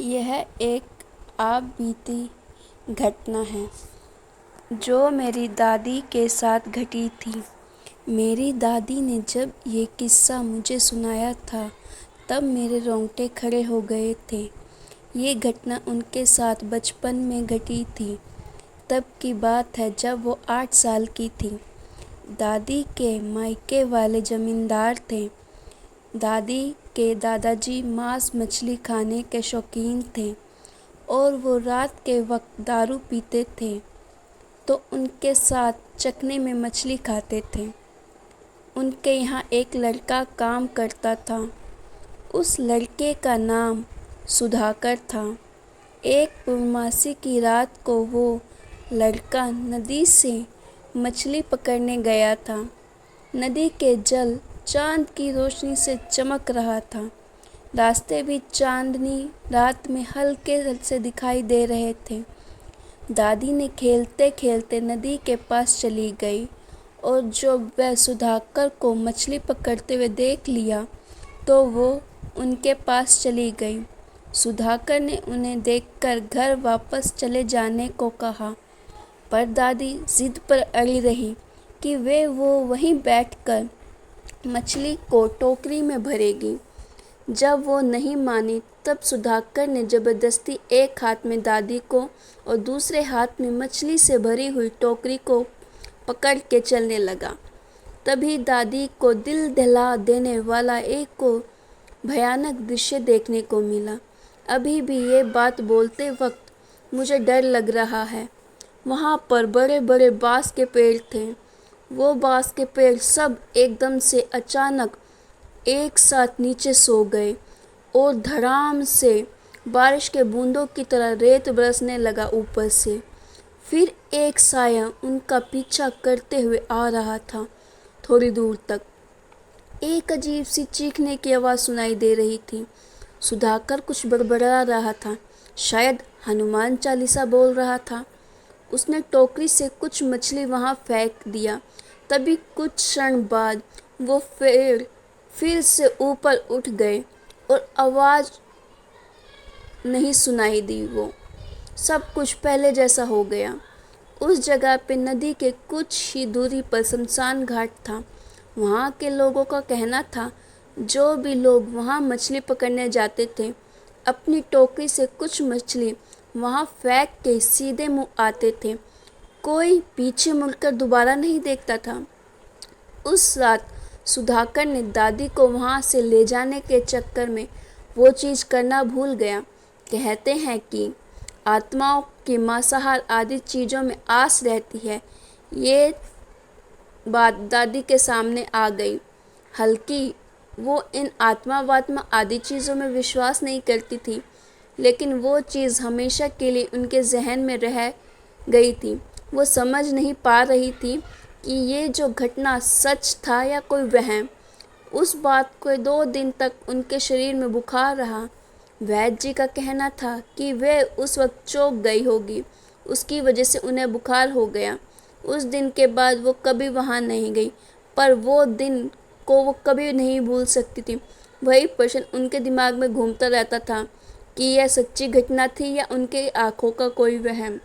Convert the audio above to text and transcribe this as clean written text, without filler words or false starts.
यह एक आप बीती घटना है जो मेरी दादी के साथ घटी थी। मेरी दादी ने जब ये किस्सा मुझे सुनाया था तब मेरे रोंगटे खड़े हो गए थे। ये घटना उनके साथ बचपन में घटी थी। तब की बात है जब वो 8 साल की थी। दादी के मायके वाले ज़मींदार थे। दादी के दादाजी मांस मछली खाने के शौकीन थे और वो रात के वक्त दारू पीते थे तो उनके साथ चखने में मछली खाते थे। उनके यहाँ एक लड़का काम करता था। उस लड़के का नाम सुधाकर था। एक पूर्णमासी की रात को वो लड़का नदी से मछली पकड़ने गया था। नदी के जल चांद की रोशनी से चमक रहा था। रास्ते भी चांदनी रात में हल्के से दिखाई दे रहे थे। दादी ने खेलते खेलते नदी के पास चली गई और जब वह सुधाकर को मछली पकड़ते हुए देख लिया तो वो उनके पास चली गई। सुधाकर ने उन्हें देखकर घर वापस चले जाने को कहा, पर दादी जिद पर अड़ी रही कि वो वहीं बैठकर मछली को टोकरी में भरेगी। जब वो नहीं मानी तब सुधाकर ने ज़बरदस्ती एक हाथ में दादी को और दूसरे हाथ में मछली से भरी हुई टोकरी को पकड़ के चलने लगा। तभी दादी को दिल दहला देने वाला एक को भयानक दृश्य देखने को मिला। अभी भी ये बात बोलते वक्त मुझे डर लग रहा है। वहाँ पर बड़े बड़े बांस के पेड़ थे। वो बांस के पेड़ सब एकदम से अचानक एक साथ नीचे सो गए और धड़ाम से बारिश के बूंदों की तरह रेत बरसने लगा ऊपर से। फिर एक साया उनका पीछा करते हुए आ रहा था। थोड़ी दूर तक एक अजीब सी चीखने की आवाज़ सुनाई दे रही थी। सुधाकर कुछ बड़बड़ा रहा था, शायद हनुमान चालीसा बोल रहा था। उसने टोकरी से कुछ मछली वहाँ फेंक दिया। तभी कुछ क्षण बाद वो पेड़ फिर से ऊपर उठ गए और आवाज़ नहीं सुनाई दी। वो सब कुछ पहले जैसा हो गया। उस जगह पे नदी के कुछ ही दूरी पर शमशान घाट था। वहाँ के लोगों का कहना था जो भी लोग वहाँ मछली पकड़ने जाते थे अपनी टोकरी से कुछ मछली वहाँ फेंक के सीधे मुँह आते थे। कोई पीछे मुड़कर दोबारा नहीं देखता था। उस रात सुधाकर ने दादी को वहाँ से ले जाने के चक्कर में वो चीज़ करना भूल गया। कहते हैं कि आत्माओं की मांसाहार आदि चीज़ों में आस रहती है। ये बात दादी के सामने आ गई। हल्की वो इन आत्मा वात्मा आदि चीज़ों में विश्वास नहीं करती थी, लेकिन वो चीज़ हमेशा के लिए उनके जहन में रह गई थी। वो समझ नहीं पा रही थी कि ये जो घटना सच था या कोई वहम। उस बात को 2 दिन तक उनके शरीर में बुखार रहा। वैद्य जी का कहना था कि वे उस वक्त चौंक गई होगी, उसकी वजह से उन्हें बुखार हो गया। उस दिन के बाद वो कभी वहाँ नहीं गई, पर वो दिन को वो कभी नहीं भूल सकती थी। वही प्रश्न उनके दिमाग में घूमता रहता था कि यह सच्ची घटना थी या उनके आँखों का कोई वहम।